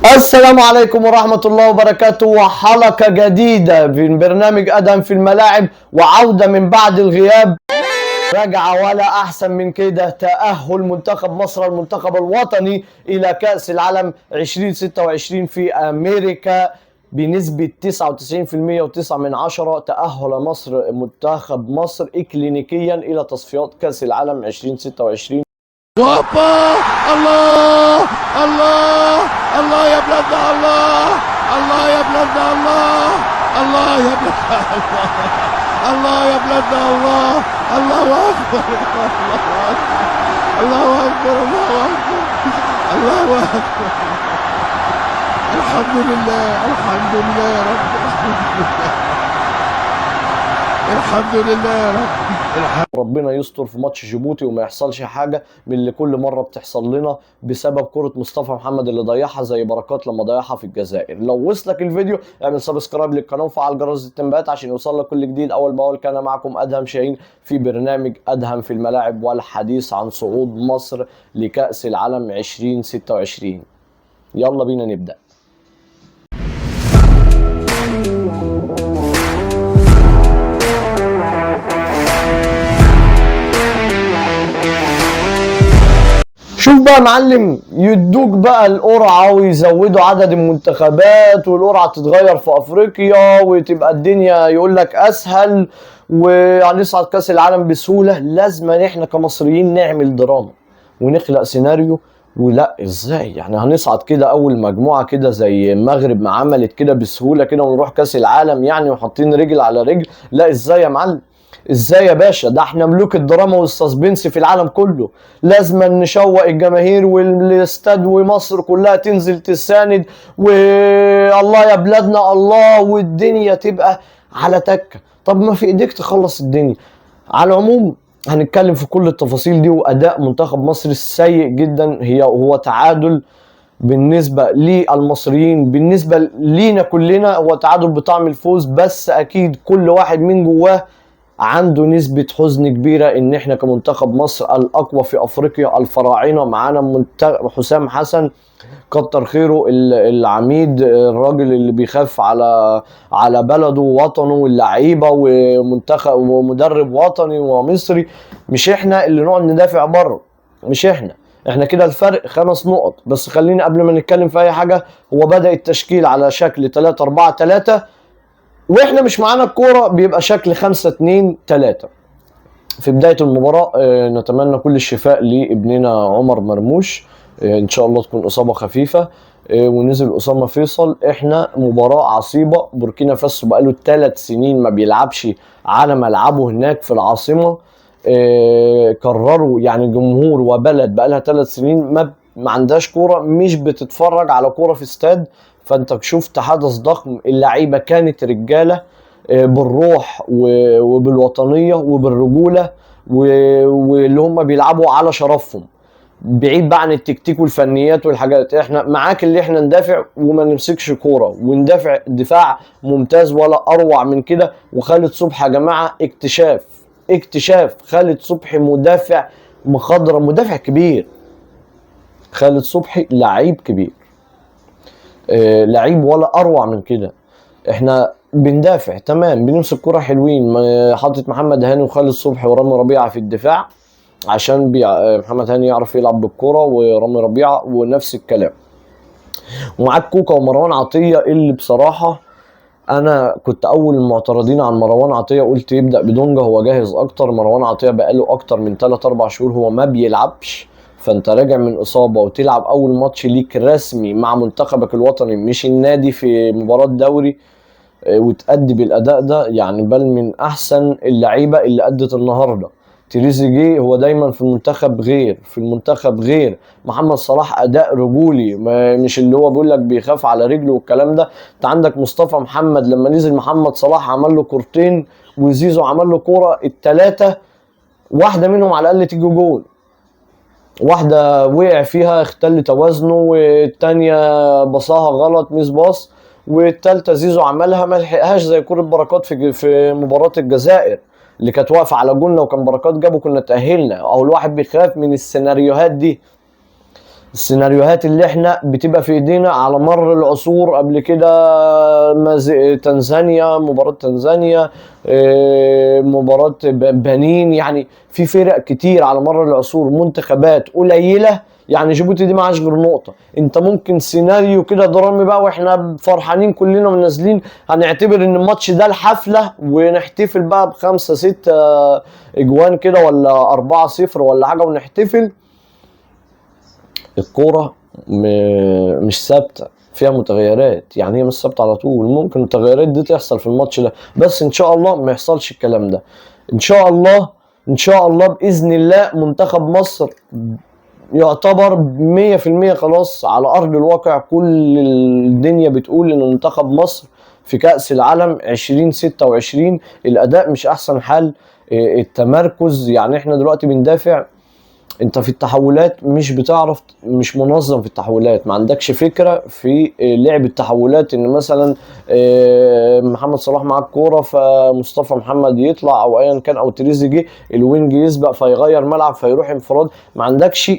السلام عليكم ورحمة الله وبركاته، وحلقة جديدة من برنامج أدهم في الملاعب، وعودة من بعد الغياب. رجع ولا أحسن من كده، تأهل منتخب مصر المنتخب الوطني إلى كأس العالم 2026 في أمريكا بنسبة 99.9%. تأهل مصر منتخب مصر إكلينيكيا إلى تصفيات كأس العالم 2026. وابا الله الله الله يا بلادنا، الله الله يا بلادنا، الله الله يا بلادنا، الله يا بلادنا، الله الله اكبر، الله اكبر، الله اكبر، الله اكبر. الحمد لله، الحمد لله يا رب، الحمد لله يا رب. ربنا يستر في ماتش جيبوتي وما يحصلش حاجه من اللي كل مره بتحصل لنا بسبب كره مصطفى محمد اللي ضيعها زي بركات لما ضيعها في الجزائر. لو وصلك الفيديو اعمل سبسكرايب للقناه وفعل جرس التنبيهات عشان يوصلك كل جديد اول باول. كان معكم ادهم شاهين في برنامج ادهم في الملاعب، والحديث عن صعود مصر لكاس العالم 2026. يلا بينا نبدا. شوف بقى يا معلم، يدوك بقى القرعه ويزودوا عدد المنتخبات، والقرعه تتغير في افريقيا وتبقى الدنيا يقول لك اسهل وهنصعد كاس العالم بسهوله. لازم احنا كمصريين نعمل دراما ونخلق سيناريو. ولا ازاي يعني هنصعد كده اول مجموعه كده زي المغرب ما عملت كده بسهوله كده ونروح كاس العالم يعني وحاطين رجل على رجل؟ لا، ازاي يا معلم؟ ازاي يا باشا؟ ده احنا ملوك الدراما والسسبنس في العالم كله. لازم نشوق الجماهير والاستاد ومصر كلها تنزل تساند، والله يا بلادنا الله، والدنيا تبقى على تكة. طب ما في ايديك تخلص الدنيا. على العموم هنتكلم في كل التفاصيل دي. واداء منتخب مصر السيء جدا هو تعادل بالنسبة للمصريين، بالنسبة لينا كلنا هو تعادل بطعم الفوز. بس اكيد كل واحد من جواه عنده نسبة حزن كبيرة ان احنا كمنتخب مصر الاقوى في افريقيا، الفراعنة معانا حسام حسن كتر خيره، العميد، الراجل اللي بيخاف على بلده ووطنه واللعيبة ومنتخب ومدرب وطني ومصري. مش احنا اللي نقعد ندافع بره، مش احنا كده الفرق 5 نقط بس. خلينا قبل ما نتكلم في اي حاجة، هو بدأ التشكيل على شكل 3-4-3، واحنا مش معانا الكوره بيبقى شكل 5-2-3 في بدايه المباراه. نتمنى كل الشفاء لابننا عمر مرموش، ان شاء الله تكون اصابه خفيفه. ونزل اسامه فيصل. احنا مباراه عصيبه، بوركينا فاسو بقاله 3 سنين ما بيلعبش على ملعبه هناك في العاصمه. قرروا يعني جمهور وبلد بقالها 3 سنين ما عندهاش كوره، مش بتتفرج على كوره في استاد. فانت شفت حدث ضخم، اللعيبه كانت رجاله بالروح وبالوطنيه وبالرجوله، واللي هم بيلعبوا على شرفهم بعيد بقى عن التكتيك والفنيات والحاجات. احنا معاك اللي احنا ندافع وما نمسكش كوره، وندافع دفاع ممتاز ولا اروع من كده. وخالد صبحي يا جماعه اكتشاف خالد صبحي مدافع مخضرم، مدافع كبير. خالد صبحي لعيب كبير، لعيب ولا اروع من كده. احنا بندافع تمام، بنمسك كرة حلوين، حاطط محمد هاني وخالد صبحي ورامي ربيعة في الدفاع عشان محمد هاني يعرف يلعب بالكرة ورامي ربيعة، ونفس الكلام. ومعاك كوكا ومروان عطية اللي بصراحة انا كنت اول المعترضين عن مروان عطية، قلت يبدأ بدونجا، هو جاهز اكتر. مروان عطية بقاله اكتر من 3-4 شهور هو ما بيلعبش، فانت راجع من اصابه وتلعب اول ماتش ليك رسمي مع منتخبك الوطني مش النادي في مباراه دوري، وتأدي بالاداء ده يعني. بل من احسن اللعيبه اللي ادت النهارده. تريزيجيه هو دايما في المنتخب غير محمد صلاح، اداء رجولي، مش اللي هو بيقول لك بيخاف على رجله والكلام ده. انت عندك مصطفى محمد لما نزل محمد صلاح عمل له كورتين، وزيزو عمل له كوره، الثلاثه واحده منهم على الاقل تيجي جول. واحدة وقع فيها اختل توازنه، والتانية بصاها غلط ميس باص، والتالتة زيزو عملها ما لحقهاش زي كرة بركات في مباراة الجزائر اللي كانت واقفة على جولنا، وكان بركات جابه كنا تأهلنا. او الواحد بيخاف من السيناريوهات دي. السيناريوهات اللي احنا بتبقى في ايدينا على مر العصور قبل كده، تنزانيا، مباراة تنزانيا، مباراة بنين، يعني في فرق كتير على مر العصور، منتخبات قليلة. يعني جيبوتي دي معاش غير نقطة. انت ممكن سيناريو كده درامي بقى واحنا فرحانين كلنا ونازلين، هنعتبر ان الماتش ده الحفلة ونحتفل بقى بخمسة ستة اجوان كده ولا 4-0 ولا حاجة ونحتفل. الكورة مش ثابتة، فيها متغيرات. يعني هي مش ثابتة على طول، ممكن التغيرات دي تحصل في الماتش ده، بس ان شاء الله ما يحصلش الكلام ده. ان شاء الله، ان شاء الله بإذن الله منتخب مصر يعتبر 100% خلاص على أرض الواقع. كل الدنيا بتقول إن منتخب مصر في كأس العالم 2026 الأداء مش أحسن حال. التمركز، يعني احنا دلوقتي بندافع، انت في التحولات مش بتعرف، مش منظم في التحولات، ما عندكش فكرة في لعب التحولات، ان مثلا محمد صلاح معاه الكورة فمصطفى محمد يطلع او ايا كان او تريزيجيه الوينج يسبق فيغير ملعب فيروح انفراد. ما عندكش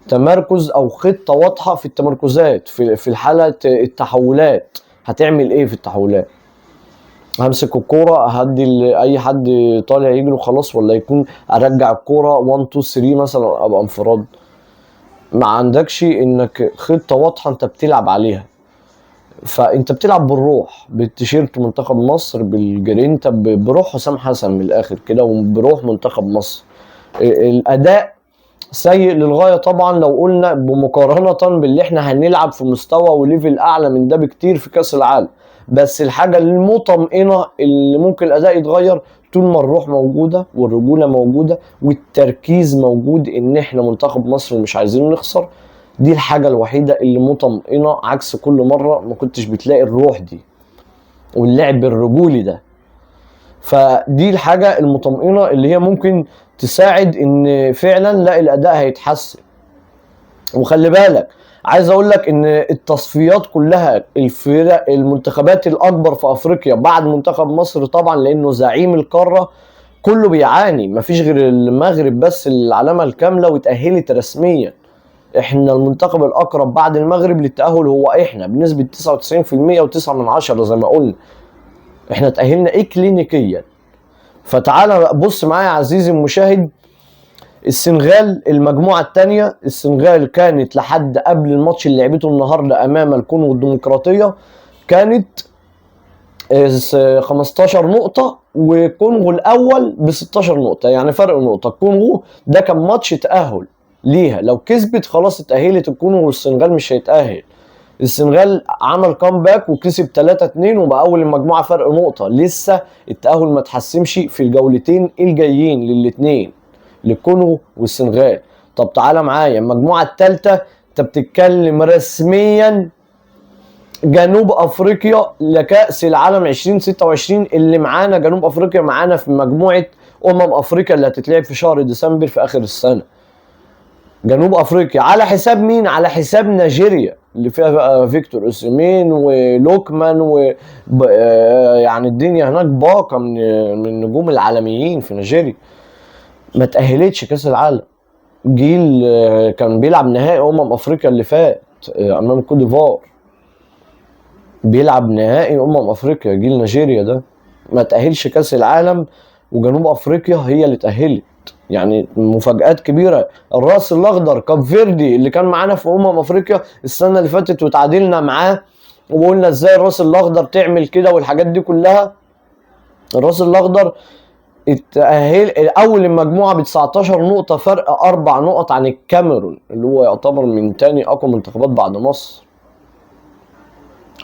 تمركز او خطة واضحة في التمركزات في الحالة التحولات. هتعمل ايه في التحولات؟ همسك الكوره هدي اي حد طالع يجري وخلاص، ولا يكون ارجع الكوره 1 2 3 مثلا ابقى انفراد؟ ما عندكش انك خطه واضحه انت بتلعب عليها. فانت بتلعب بالروح، بالتيشيرت منتخب مصر، بالجرينتا، بروح حسام حسن من الاخر كده، وبروح منتخب مصر. الاداء سيء للغايه طبعا لو قلنا بمقارنه باللي احنا هنلعب في مستوى وليفل اعلى من ده بكتير في كاس العالم. بس الحاجه المطمئنه اللي ممكن الاداء يتغير طول ما الروح موجوده والرجوله موجوده والتركيز موجود ان احنا منتخب مصر ومش عايزين نخسر. دي الحاجه الوحيده اللي مطمئنه، عكس كل مره ما كنتش بتلاقي الروح دي واللعب الرجولي ده. فدي الحاجة المطمئنة اللي هي ممكن تساعد ان فعلا لا الاداء هيتحسن. وخلي بالك، عايز اقول لك ان التصفيات كلها، الفرق المنتخبات الاكبر في افريقيا بعد منتخب مصر طبعا لانه زعيم القارة، كله بيعاني. مفيش غير المغرب بس العلامة الكاملة واتأهلت رسميا. احنا المنتخب الاقرب بعد المغرب للتأهل هو احنا بنسبة 99% و9 زي ما قلنا. احنا تأهلنا اكلينيكيا. فتعالى بص معايا عزيزي المشاهد، السنغال المجموعة الثانية، السنغال كانت لحد قبل الماتش اللي لعبته النهاردة امام الكونغو الديمقراطية كانت 15 نقطة، وكونغو الاول ب 16 نقطة، يعني فرق نقطة. الكونغو ده كان ماتش تأهل ليها، لو كسبت خلاص اتأهلت الكونغو والسنغال مش هيتأهل. السنغال عمل كامباك وكسب 3-2 وبقى اول المجموعه فرق نقطه. لسه التاهل ما اتحسمش في الجولتين الجايين للاثنين، للكونغو والسنغال. طب تعالى معايا المجموعه الثالثه، انت بتتكلم رسميا جنوب افريقيا لكاس العالم 2026 اللي معانا. جنوب افريقيا معانا في مجموعه افريقيا اللي هتتلعب في شهر ديسمبر في اخر السنه. جنوب افريقيا على حساب مين؟ على حساب نيجيريا اللي فيها بقى فيكتور اوسيمين ولوكمان يعني الدنيا هناك باقه من النجوم العالميين في نيجيريا. ما تأهلتش كاس العالم. جيل كان بيلعب نهائي افريقيا اللي فات امام كوت ديفوار، بيلعب نهائي افريقيا جيل نيجيريا ده. ما تأهلش كاس العالم، وجنوب افريقيا هي اللي تأهلت. يعني مفاجآت كبيرة. الراس الاخضر كاب فيردي اللي كان معانا في افريقيا السنة اللي فاتت وتعادلنا معاه وقلنا ازاي الراس الاخضر تعمل كده والحاجات دي كلها. الراس الاخضر اتأهل اول المجموعة ب 19 نقطة، فرق 4 نقط عن الكاميرون اللي هو يعتبر من تاني اقوى منتخبات بعد مصر.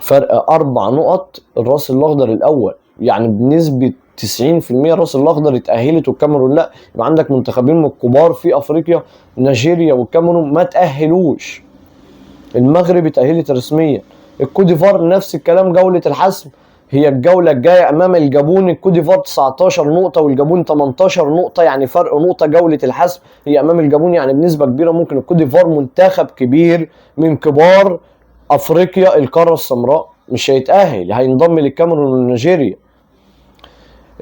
فرق 4 نقط الراس الاخضر الاول، يعني بنسبة 90% الراس الاخضر اتأهلت والكاميرون لا. يبقى عندك منتخبين من الكبار في افريقيا، نيجيريا والكاميرون ما تأهلوش. المغرب اتأهلت رسميا. الكوت ديفوار نفس الكلام، جولة الحسم هي الجولة الجاية امام الجابون. الكوت ديفوار 19 نقطة والجابون 18 نقطة، يعني فرق نقطة. جولة الحسم هي امام الجابون، يعني بنسبة كبيرة ممكن الكوت ديفوار منتخب كبير من كبار افريقيا القارة السمراء مش هيتأهل، هينضم للكاميرون ونيجيريا.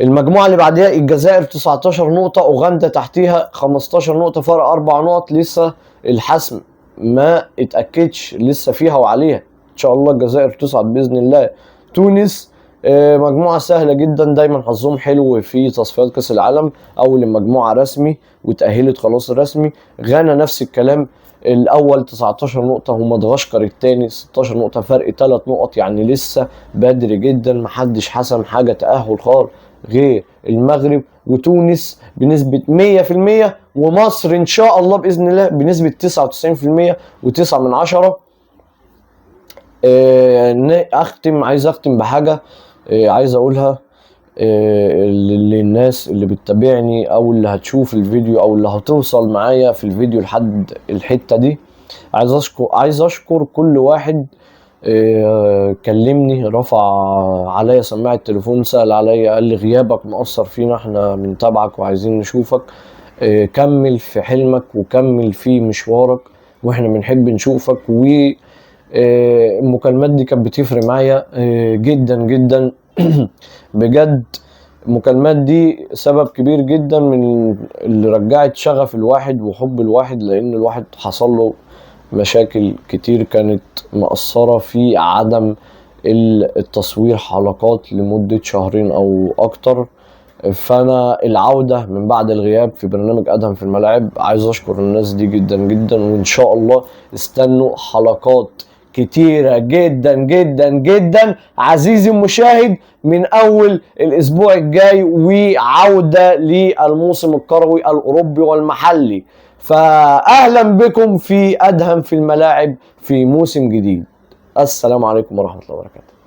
المجموعة اللي بعدها الجزائر 19 نقطة، اوغندا تحتيها 15 نقطة، فرق 4 نقط. لسه الحسم ما اتأكدش لسه فيها وعليها. ان شاء الله الجزائر تصعد باذن الله. تونس مجموعة سهلة جدا، دايما حظهم حلو في تصفيات كأس العالم، أول المجموعة رسمي وتأهلت خلاص رسمي. غانا نفس الكلام، الأول 19 نقطة ومدغشقر الثاني 16 نقطة، فرق 3 نقط، يعني لسه بدري جدا، محدش حسم حاجة تأهل خالص غير المغرب وتونس بنسبة 100%، ومصر إن شاء الله بإذن الله بنسبة 99% و9 من 10. عايز اختم بحاجة عايز اقولها للناس اللي بتتابعني او اللي هتشوف الفيديو او اللي هتوصل معايا في الفيديو لحد الحتة دي. عايز اشكر كل واحد كلمني، رفع عليا سماعة التليفون، سأل عليا قال لي غيابك مؤثر فينا، احنا بنتابعك وعايزين نشوفك، كمل في حلمك وكمل في مشوارك واحنا بنحب نشوفك. المكالمات دي كانت بتفرق معايا جدا جدا بجد. المكالمات دي سبب كبير جدا من اللي رجعت شغف الواحد وحب الواحد، لان الواحد حصل له مشاكل كتير كانت مأثرة في عدم التصوير حلقات لمدة شهرين او اكتر. فانا العودة من بعد الغياب في برنامج ادهم في الملاعب عايز اشكر الناس دي جدا جدا، وان شاء الله استنوا حلقات كتيرة جدا جدا جدا عزيزي المشاهد من اول الاسبوع الجاي، وعودة للموسم الكروي الاوروبي والمحلي. فاهلا بكم في ادهم في الملاعب في موسم جديد. السلام عليكم ورحمة الله وبركاته.